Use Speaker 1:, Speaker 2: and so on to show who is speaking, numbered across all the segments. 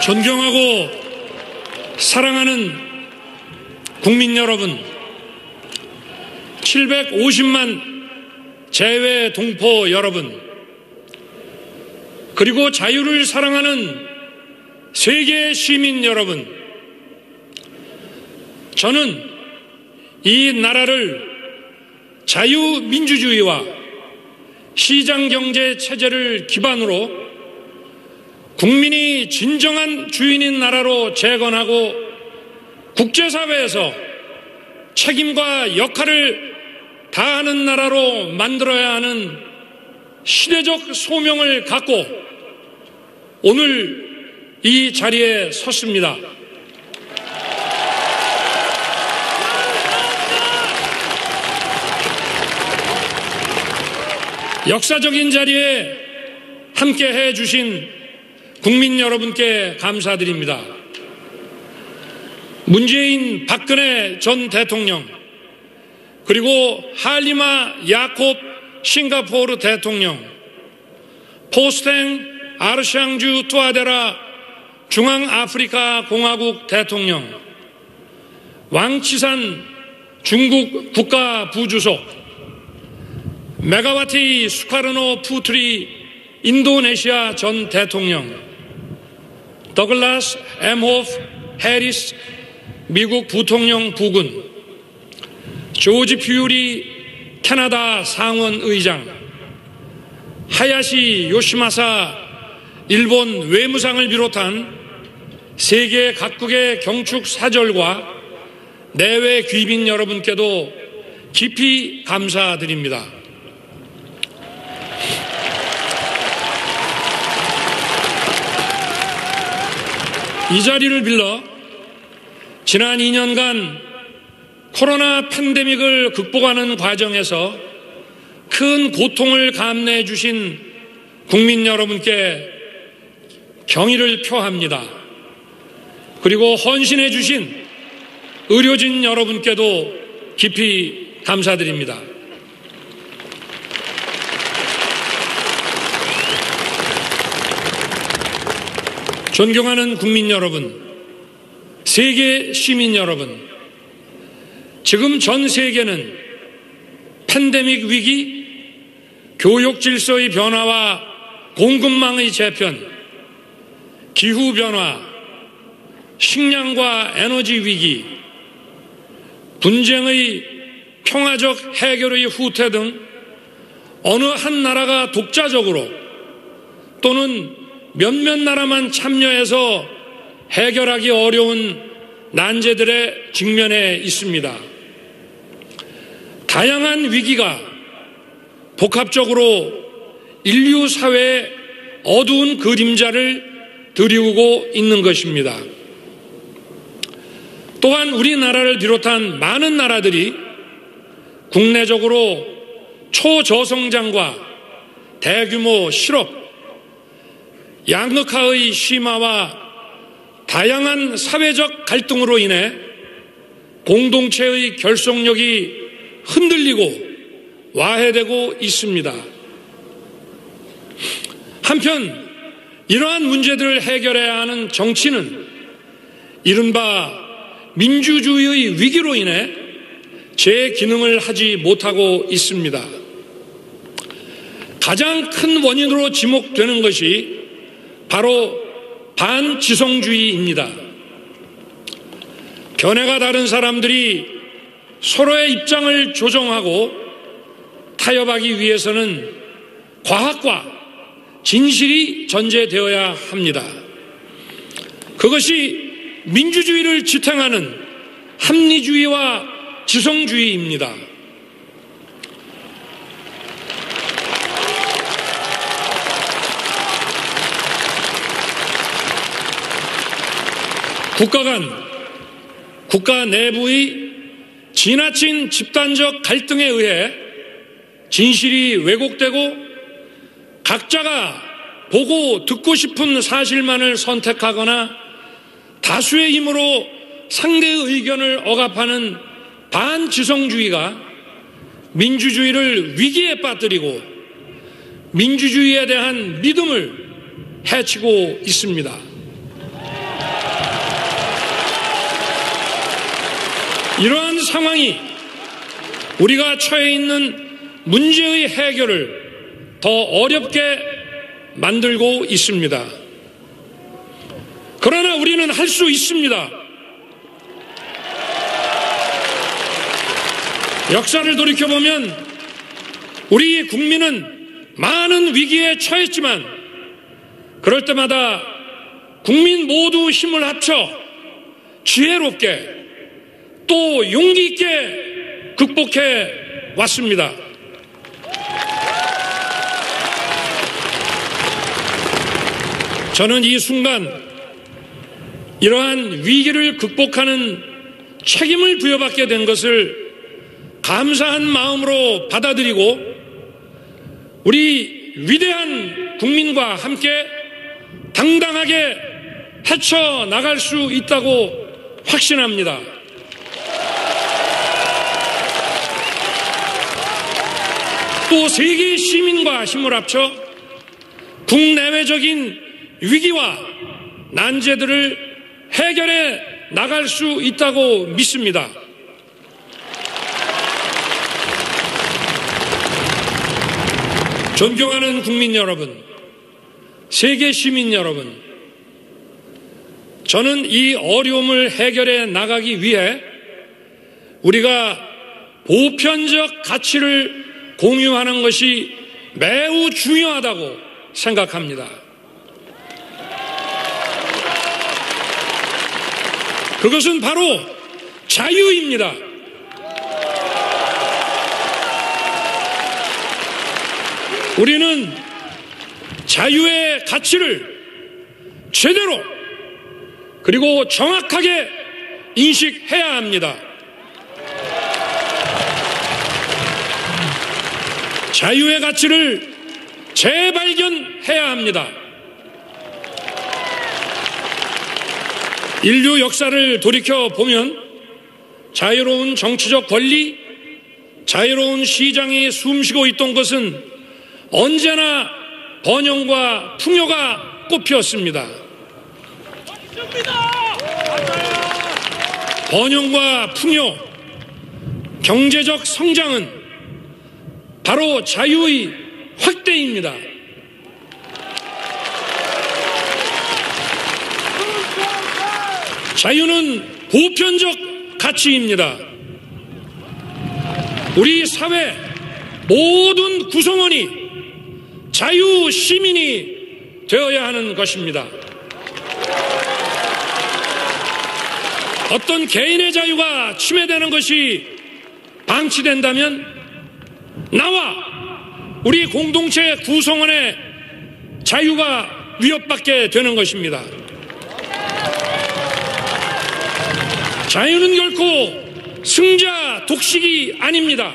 Speaker 1: 존경하고 사랑하는 국민 여러분, 750만 재외 동포 여러분, 그리고 자유를 사랑하는 세계 시민 여러분, 저는 이 나라를 자유민주주의와 시장경제 체제를 기반으로 국민이 진정한 주인인 나라로 재건하고 국제사회에서 책임과 역할을 다하는 나라로 만들어야 하는 시대적 소명을 갖고 오늘 이 자리에 섰습니다. 역사적인 자리에 함께해 주신 국민 여러분께 감사드립니다. 문재인 박근혜 전 대통령, 그리고 할리마 야콥 싱가포르 대통령, 포스탱 아르샹주 투아데라 중앙아프리카 공화국 대통령, 왕치산 중국 국가부주석, 메가와티 수카르노 푸트리 인도네시아 전 대통령, 더글라스 엠호프 해리스 미국 부통령 부군, 조지 퓨리 캐나다 상원의장, 하야시 요시마사 일본 외무상을 비롯한 세계 각국의 경축 사절과 내외 귀빈 여러분께도 깊이 감사드립니다. 이 자리를 빌러 지난 2년간 코로나 팬데믹을 극복하는 과정에서 큰 고통을 감내해 주신 국민 여러분께 경의를 표합니다. 그리고 헌신해 주신 의료진 여러분께도 깊이 감사드립니다. 존경하는 국민 여러분, 세계 시민 여러분, 지금 전 세계는 팬데믹 위기, 교육 질서의 변화와 공급망의 재편, 기후변화, 식량과 에너지 위기, 분쟁의 평화적 해결의 후퇴 등 어느 한 나라가 독자적으로 또는 몇몇 나라만 참여해서 해결하기 어려운 난제들에 직면해 있습니다. 다양한 위기가 복합적으로 인류 사회의 어두운 그림자를 드리우고 있는 것입니다. 또한 우리나라를 비롯한 많은 나라들이 국내적으로 초저성장과 대규모 실업, 양극화의 심화와 다양한 사회적 갈등으로 인해 공동체의 결속력이 흔들리고 와해되고 있습니다. 한편 이러한 문제들을 해결해야 하는 정치는 이른바 민주주의의 위기로 인해 제 기능을 하지 못하고 있습니다. 가장 큰 원인으로 지목되는 것이 바로 반지성주의입니다. 견해가 다른 사람들이 서로의 입장을 조정하고 타협하기 위해서는 과학과 진실이 전제되어야 합니다. 그것이 민주주의를 지탱하는 합리주의와 지성주의입니다. 국가 내부의 지나친 집단적 갈등에 의해 진실이 왜곡되고 각자가 보고 듣고 싶은 사실만을 선택하거나 다수의 힘으로 상대의 의견을 억압하는 반지성주의가 민주주의를 위기에 빠뜨리고 민주주의에 대한 믿음을 해치고 있습니다. 이러한 상황이 우리가 처해 있는 문제의 해결을 더 어렵게 만들고 있습니다. 그러나 우리는 할 수 있습니다. 역사를 돌이켜보면 우리 국민은 많은 위기에 처했지만 그럴 때마다 국민 모두 힘을 합쳐 지혜롭게 또 용기 있게 극복해 왔습니다. 저는 이 순간 이러한 위기를 극복하는 책임을 부여받게 된 것을 감사한 마음으로 받아들이고 우리 위대한 국민과 함께 당당하게 헤쳐나갈 수 있다고 확신합니다. 또 세계 시민과 힘을 합쳐 국내외적인 위기와 난제들을 해결해 나갈 수 있다고 믿습니다. 존경하는 국민 여러분, 세계 시민 여러분, 저는 이 어려움을 해결해 나가기 위해 우리가 보편적 가치를 공유하는 것이 매우 중요하다고 생각합니다. 그것은 바로 자유입니다. 우리는 자유의 가치를 제대로 그리고 정확하게 인식해야 합니다. 자유의 가치를 재발견해야 합니다. 인류 역사를 돌이켜보면 자유로운 정치적 권리, 자유로운 시장이 숨쉬고 있던 것은 언제나 번영과 풍요가 꽃피었습니다. 번영과 풍요, 경제적 성장은 바로 자유의 확대입니다. 자유는 보편적 가치입니다. 우리 사회 모든 구성원이 자유 시민이 되어야 하는 것입니다. 어떤 개인의 자유가 침해되는 것이 방치된다면 나와 우리 공동체 구성원의 자유가 위협받게 되는 것입니다. 자유는 결코 승자 독식이 아닙니다.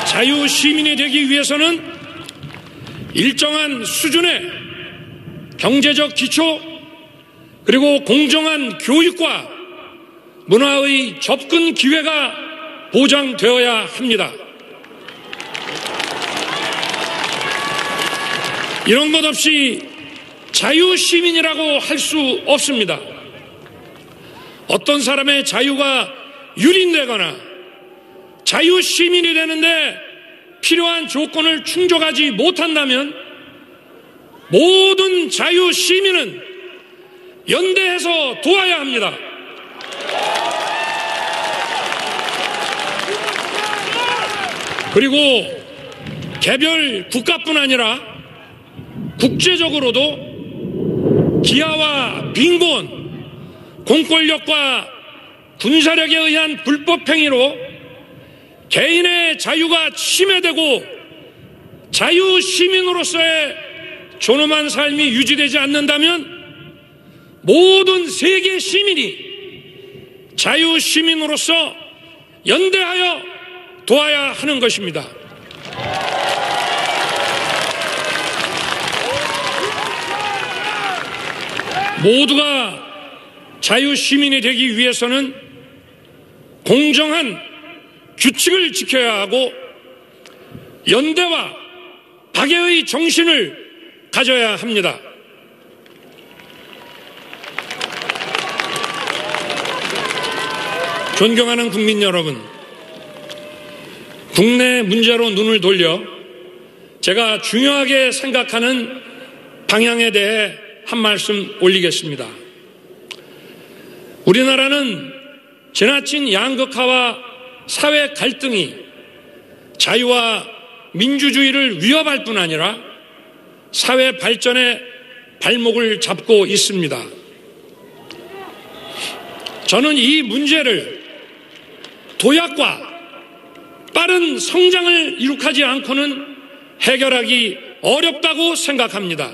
Speaker 1: 자유 시민이 되기 위해서는 일정한 수준의 경제적 기초 그리고 공정한 교육과 문화의 접근 기회가 보장되어야 합니다. 이런 것 없이 자유 시민이라고 할 수 없습니다. 어떤 사람의 자유가 유린되거나 자유 시민이 되는데 필요한 조건을 충족하지 못한다면 모든 자유 시민은 연대해서 도와야 합니다. 그리고 개별 국가뿐 아니라 국제적으로도 기아와 빈곤, 공권력과 군사력에 의한 불법 행위로 개인의 자유가 침해되고 자유 시민으로서의 존엄한 삶이 유지되지 않는다면 모든 세계 시민이 자유 시민으로서 연대하여 도와야 하는 것입니다. 모두가 자유 시민이 되기 위해서는 공정한 규칙을 지켜야 하고 연대와 박애의 정신을 가져야 합니다. 존경하는 국민 여러분, 국내 문제로 눈을 돌려 제가 중요하게 생각하는 방향에 대해 한 말씀 올리겠습니다. 우리나라는 지나친 양극화와 사회 갈등이 자유와 민주주의를 위협할 뿐 아니라 사회 발전의 발목을 잡고 있습니다. 저는 이 문제를 도약과 빠른 성장을 이룩하지 않고는 해결하기 어렵다고 생각합니다.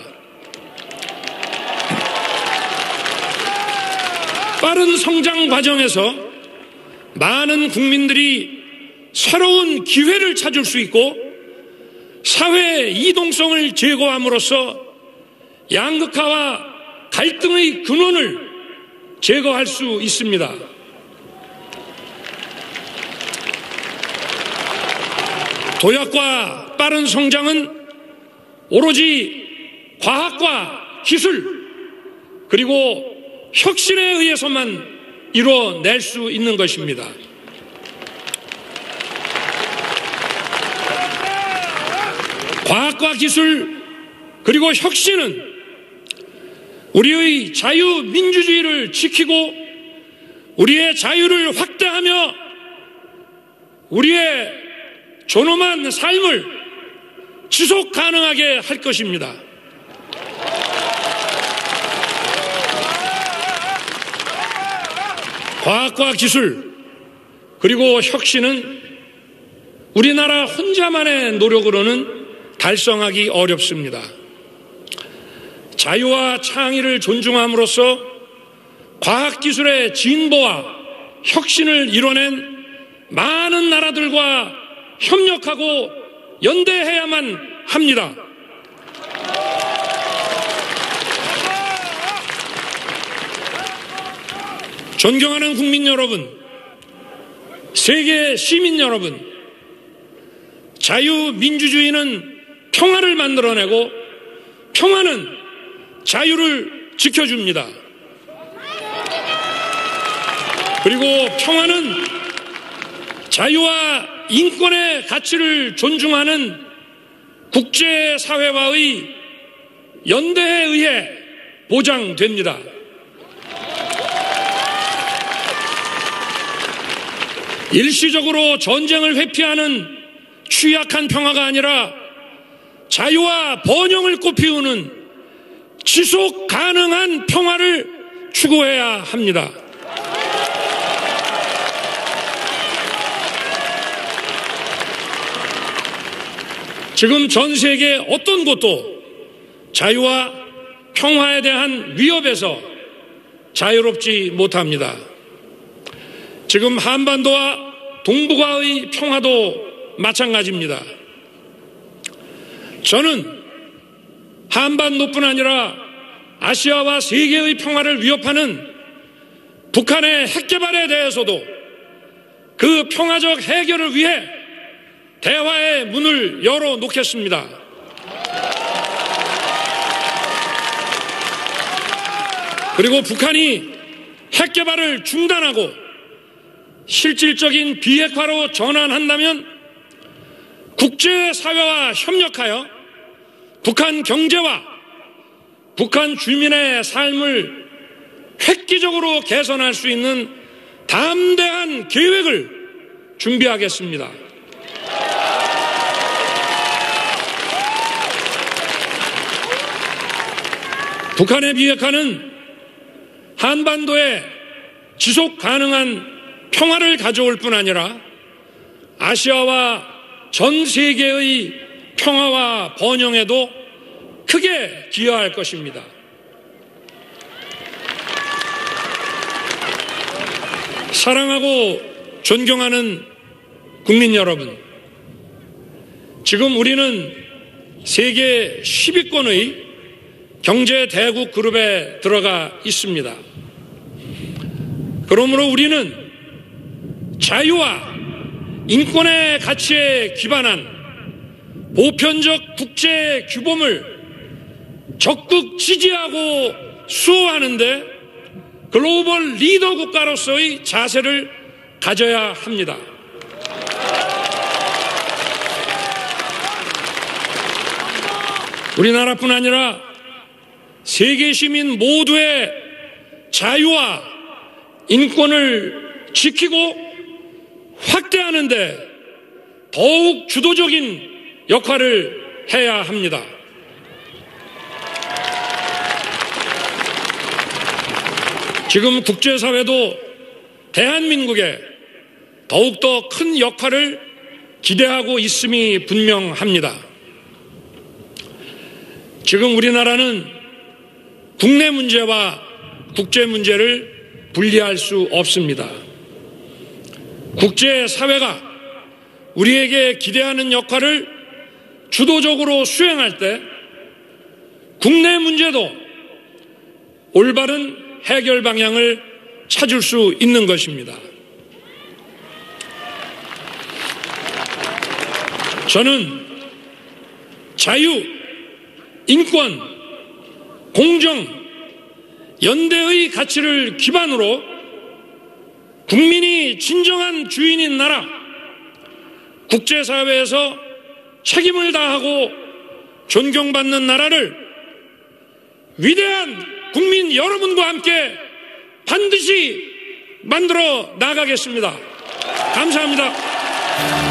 Speaker 1: 빠른 성장 과정에서 많은 국민들이 새로운 기회를 찾을 수 있고 사회 이동성을 제거함으로써 양극화와 갈등의 근원을 제거할 수 있습니다. 도약과 빠른 성장은 오로지 과학과 기술 그리고 혁신에 의해서만 이루어낼 수 있는 것입니다. 과학과 기술 그리고 혁신은 우리의 자유민주주의를 지키고 우리의 자유를 확대하며 우리의 존엄한 삶을 지속 가능하게 할 것입니다. 과학과 기술 그리고 혁신은 우리나라 혼자만의 노력으로는 달성하기 어렵습니다. 자유와 창의를 존중함으로써 과학기술의 진보와 혁신을 이뤄낸 많은 나라들과 협력하고 연대해야만 합니다. 존경하는 국민 여러분, 세계 시민 여러분, 자유민주주의는 평화를 만들어내고 평화는 자유를 지켜줍니다. 그리고 평화는 자유와 인권의 가치를 존중하는 국제사회와의 연대에 의해 보장됩니다. 일시적으로 전쟁을 회피하는 취약한 평화가 아니라 자유와 번영을 꽃피우는 지속 가능한 평화를 추구해야 합니다. 지금 전 세계 어떤 곳도 자유와 평화에 대한 위협에서 자유롭지 못합니다. 지금 한반도와 동북아의 평화도 마찬가지입니다. 저는 한반도뿐 아니라 아시아와 세계의 평화를 위협하는 북한의 핵 개발에 대해서도 그 평화적 해결을 위해 대화의 문을 열어놓겠습니다. 그리고 북한이 핵 개발을 중단하고 실질적인 비핵화로 전환한다면 국제사회와 협력하여 북한 경제와 북한 주민의 삶을 획기적으로 개선할 수 있는 담대한 계획을 준비하겠습니다. 북한의 비핵화는 한반도에 지속 가능한 평화를 가져올 뿐 아니라 아시아와 전 세계의 평화와 번영에도 크게 기여할 것입니다. 사랑하고 존경하는 국민 여러분, 지금 우리는 세계 10위권의 경제 대국 그룹에 들어가 있습니다. 그러므로 우리는 자유와 인권의 가치에 기반한 보편적 국제 규범을 적극 지지하고 수호하는데 글로벌 리더 국가로서의 자세를 가져야 합니다. 우리나라뿐 아니라 세계 시민 모두의 자유와 인권을 지키고 확대하는 데 더욱 주도적인 역할을 해야 합니다. 지금 국제사회도 대한민국에 더욱더 큰 역할을 기대하고 있음이 분명합니다. 지금 우리나라는 국내 문제와 국제 문제를 분리할 수 없습니다. 국제사회가 우리에게 기대하는 역할을 주도적으로 수행할 때 국내 문제도 올바른 해결 방향을 찾을 수 있는 것입니다. 저는 자유, 인권, 공정, 연대의 가치를 기반으로 국민이 진정한 주인인 나라, 국제사회에서 책임을 다하고 존경받는 나라를 위대한 국민 여러분과 함께 반드시 만들어 나가겠습니다. 감사합니다.